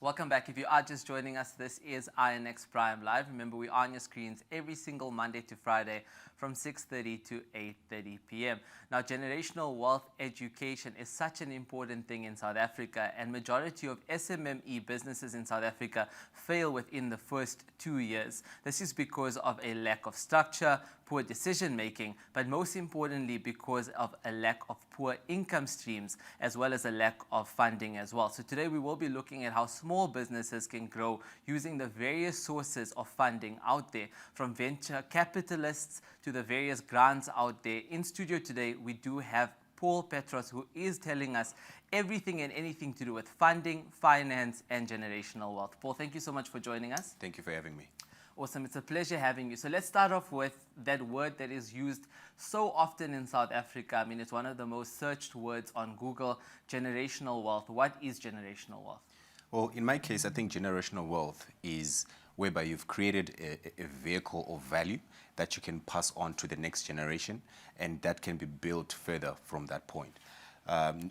Welcome back. If you are just joining us, this is INX Prime Live. Remember, we are on your screens every single Monday to Friday from 6:30 to 8:30 p.m. Now, generational wealth education is such an important thing in South Africa, and majority of SMME businesses in South Africa fail within the first 2 years. This is because of a lack of structure, poor decision making, but most importantly because of a lack of poor income streams as well as a lack of funding as well. So today we will be looking at how small businesses can grow using the various sources of funding out there, from venture capitalists to the various grants out there. In studio today we do have Petros, who is telling us everything and anything to do with funding, finance and generational wealth. Paul, thank you so much for joining us. Thank you for having me. Awesome. It's a pleasure having you. So let's start off with that word that is used so often in South Africa. I mean, it's one of the most searched words on Google, generational wealth. What is generational wealth? Well, in my case, I think generational wealth is whereby you've created a vehicle of value that you can pass on to the next generation, and that can be built further from that point.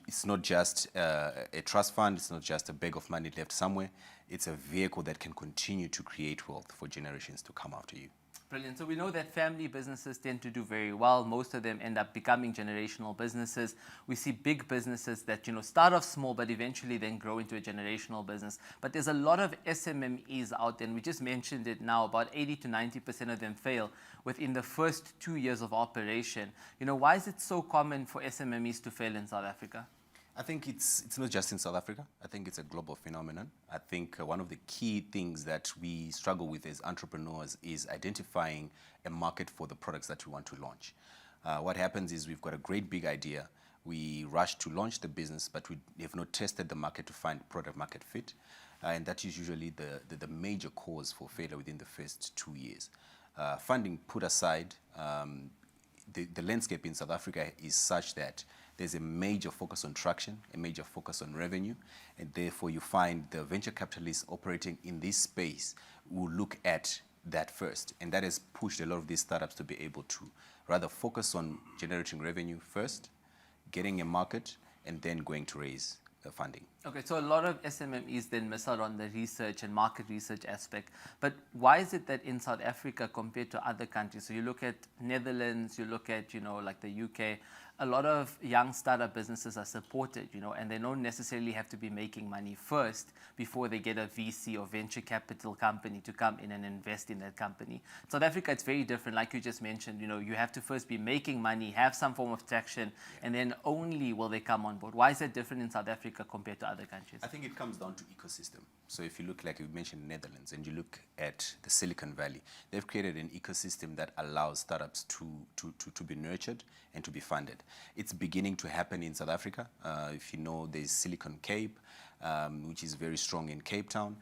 It's not just a trust fund, it's not just a bag of money left somewhere, it's a vehicle that can continue to create wealth for generations to come after you. Brilliant. So we know that family businesses tend to do very well. Most of them end up becoming generational businesses. We see big businesses that, start off small, but eventually then grow into a generational business. But there's a lot of SMMEs out there, and we just mentioned it now, about 80 to 90% of them fail within the first 2 years of operation. Why is it so common for SMMEs to fail in South Africa? I think it's not just in South Africa. I think it's a global phenomenon. I think one of the key things that we struggle with as entrepreneurs is identifying a market for the products that we want to launch. What happens is we've got a great big idea. We rush to launch the business, but we have not tested the market to find product market fit. And that is usually the major cause for failure within the first 2 years. Funding put aside, the landscape in South Africa is such that there's a major focus on traction, a major focus on revenue, and therefore you find the venture capitalists operating in this space will look at that first. And that has pushed a lot of these startups to be able to rather focus on generating revenue first, getting a market, and then going to raise funding. Okay, so a lot of SMMEs then miss out on the research and market research aspect. But why is it that in South Africa compared to other countries, so you look at Netherlands, you look at, like the UK, a lot of young startup businesses are supported, and they don't necessarily have to be making money first before they get a VC or venture capital company to come in and invest in that company. South Africa, it's very different. Like you just mentioned, you have to first be making money, have some form of traction, and then only will they come on board. Why is that different in South Africa compared to other countries? I think it comes down to ecosystem. So if you look, like you mentioned, Netherlands, and you look at the Silicon Valley, they've created an ecosystem that allows startups to be nurtured and to be funded. It's beginning to happen in South Africa. If you know, there's Silicon Cape, which is very strong in Cape Town.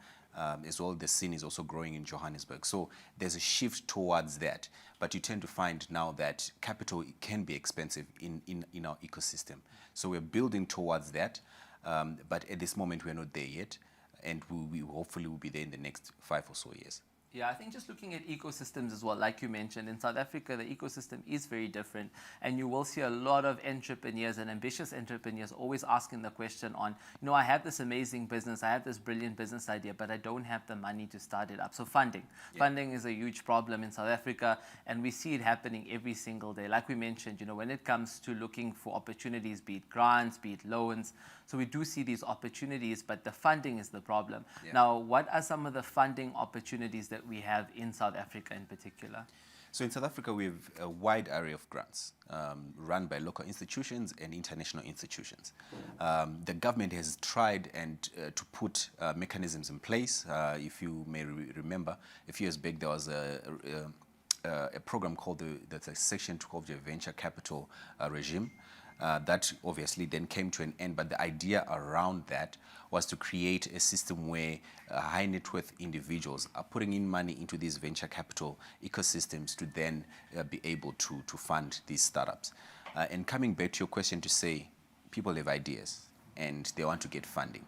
As well, the scene is also growing in Johannesburg. So there's a shift towards that. But you tend to find now that capital can be expensive in our ecosystem. So we're building towards that. But at this moment, we're not there yet. And we hopefully will be there in the next 5 or so years. Yeah, I think just looking at ecosystems as well, like you mentioned, in South Africa, the ecosystem is very different. And you will see a lot of entrepreneurs and ambitious entrepreneurs always asking the question on, I have this amazing business, I have this brilliant business idea, but I don't have the money to start it up. So funding. Yeah. Funding is a huge problem in South Africa, and we see it happening every single day. Like we mentioned, when it comes to looking for opportunities, be it grants, be it loans, so we do see these opportunities, but the funding is the problem. Yeah. Now, what are some of the funding opportunities that we have in South Africa in particular? So in South Africa, we have a wide array of grants run by local institutions and international institutions. The government has tried to put mechanisms in place. If you may remember, a few years back, there was a program called the Section 12 Venture Capital Regime. That obviously then came to an end, but the idea around that was to create a system where high net worth individuals are putting in money into these venture capital ecosystems to then be able to fund these startups. And coming back to your question to say, people have ideas and they want to get funding.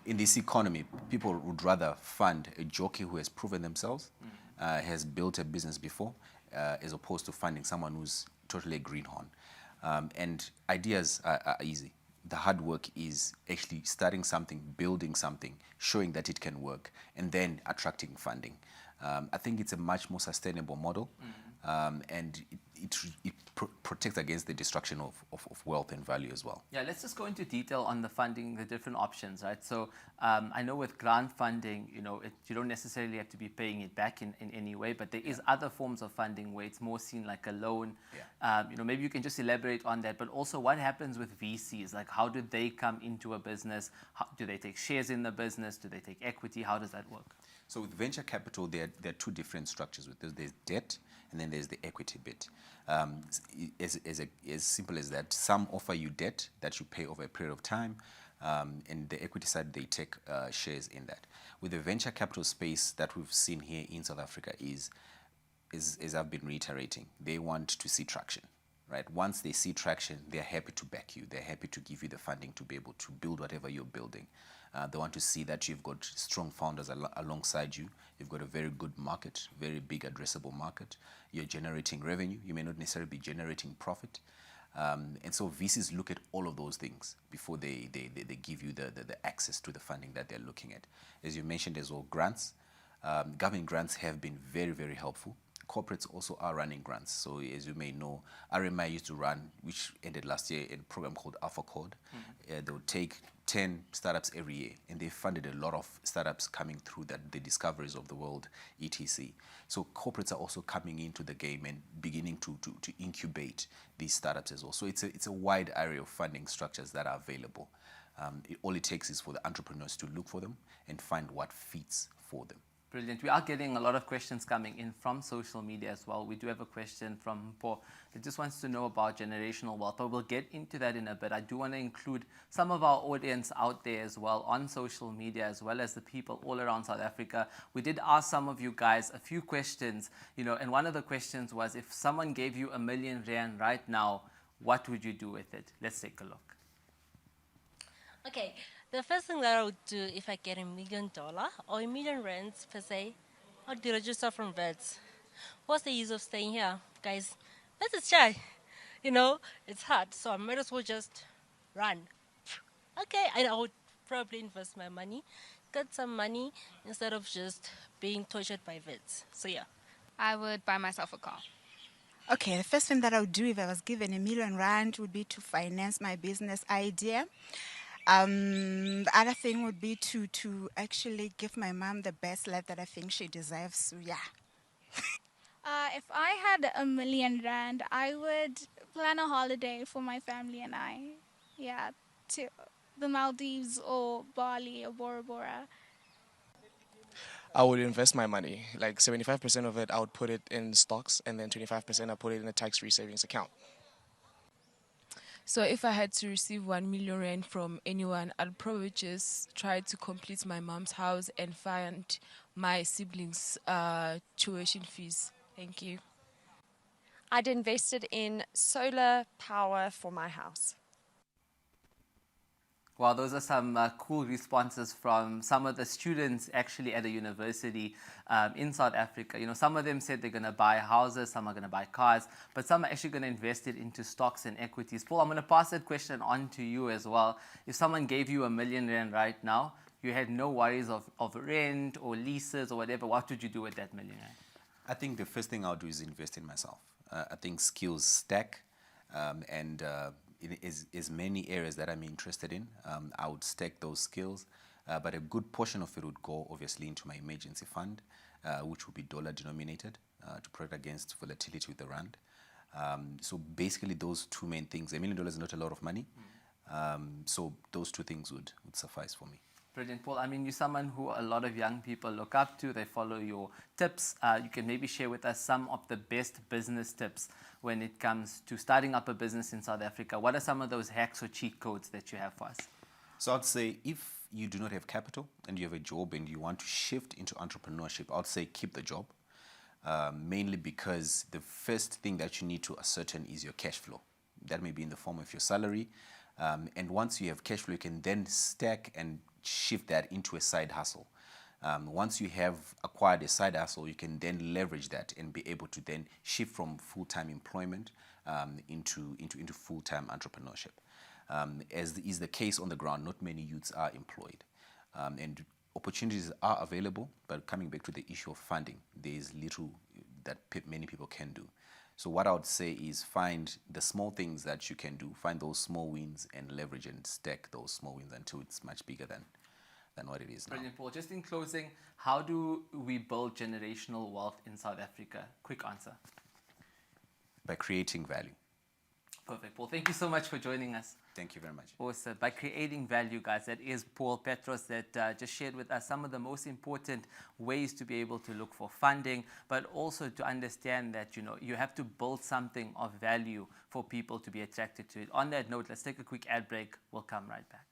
In this economy, people would rather fund a jockey who has proven themselves, has built a business before, as opposed to funding someone who's totally a greenhorn. And ideas are easy. The hard work is actually starting something, building something, showing that it can work, and then attracting funding. I think it's a much more sustainable model, and it protects against the destruction of wealth and value as well. Yeah, let's just go into detail on the funding, the different options, right? So I know with grant funding, you don't necessarily have to be paying it back in any way, but there is other forms of funding where it's more seen like a loan. Yeah. Maybe you can just elaborate on that, but also what happens with VCs? Like, how do they come into a business? Do they take shares in the business? Do they take equity? How does that work? So with venture capital, there are two different structures. There's debt, and then there's the equity bit. As simple as that, some offer you debt that you pay over a period of time, and the equity side, they take shares in that. With the venture capital space that we've seen here in South Africa is as I've been reiterating, they want to see traction. Right? Once they see traction, they're happy to back you. They're happy to give you the funding to be able to build whatever you're building. They want to see that you've got strong founders alongside you. You've got a very good market, very big addressable market. You're generating revenue. You may not necessarily be generating profit. And so VCs look at all of those things before they give you the access to the funding that they're looking at. As you mentioned as well, grants. Government grants have been very, very helpful. Corporates also are running grants. So as you may know, RMI used to run, which ended last year, a program called Alpha Code. They would take 10 startups every year, and they funded a lot of startups coming through that, the discoveries of the world, etc. So corporates are also coming into the game and beginning to incubate these startups as well. So it's a wide array of funding structures that are available. All it takes is for the entrepreneurs to look for them and find what fits for them. Brilliant. We are getting a lot of questions coming in from social media as well. We do have a question from Paul that just wants to know about generational wealth, but we'll get into that in a bit. I do want to include some of our audience out there as well on social media, as well as the people all around South Africa. We did ask some of you guys a few questions, and one of the questions was, if someone gave you R1 million right now, what would you do with it? Let's take a look. Okay, the first thing that I would do if I get $1 million or R1 million per se, I'd register from vets. What's the use of staying here, guys? Let's just try. It's hard, so I might as well just run. Okay, and I would probably invest my money, get some money instead of just being tortured by vets. So yeah. I would buy myself a car. Okay, the first thing that I would do if I was given R1 million would be to finance my business idea. The other thing would be to actually give my mom the best life that I think she deserves. So yeah. If I had R1 million, I would plan a holiday for my family and I. Yeah, to the Maldives or Bali or Bora Bora. I would invest my money. Like 75% of it, I would put it in stocks, and then 25% I put it in a tax-free savings account. So if I had to receive R1 million from anyone, I'd probably just try to complete my mom's house and fund my siblings' tuition fees. Thank you. I'd invested in solar power for my house. Well, those are some cool responses from some of the students actually at a university in South Africa. Some of them said they're going to buy houses, some are going to buy cars, but some are actually going to invest it into stocks and equities. Paul, I'm going to pass that question on to you as well. If someone gave you R1 million right now, you had no worries of rent or leases or whatever, what would you do with that R1 million? I think the first thing I'll do is invest in myself. I think skills stack, and in as many areas that I'm interested in, I would stack those skills, but a good portion of it would go obviously into my emergency fund, which would be dollar denominated to protect against volatility with the rand. So basically those two main things. $1 million is not a lot of money, so those two things would suffice for me. Brilliant, Paul. I mean, you're someone who a lot of young people look up to. They follow your tips. You can maybe share with us some of the best business tips when it comes to starting up a business in South Africa. What are some of those hacks or cheat codes that you have for us? So I'd say if you do not have capital and you have a job and you want to shift into entrepreneurship, I'd say keep the job, mainly because the first thing that you need to ascertain is your cash flow. That may be in the form of your salary. And once you have cash flow, you can then stack and shift that into a side hustle. Once you have acquired a side hustle, you can then leverage that and be able to then shift from full-time employment into full-time entrepreneurship. As is the case on the ground, not many youths are employed. And opportunities are available, but coming back to the issue of funding, there is little that many people can do. So what I would say is find the small things that you can do, find those small wins and leverage and stack those small wins until it's much bigger than what it is now. Brilliant, Paul. Just in closing, how do we build generational wealth in South Africa? Quick answer. By creating value. Perfect, Paul. Thank you so much for joining us. Thank you very much. Awesome. By creating value, guys, that is Paul Petros that just shared with us some of the most important ways to be able to look for funding, but also to understand that, you have to build something of value for people to be attracted to it. On that note, let's take a quick ad break. We'll come right back.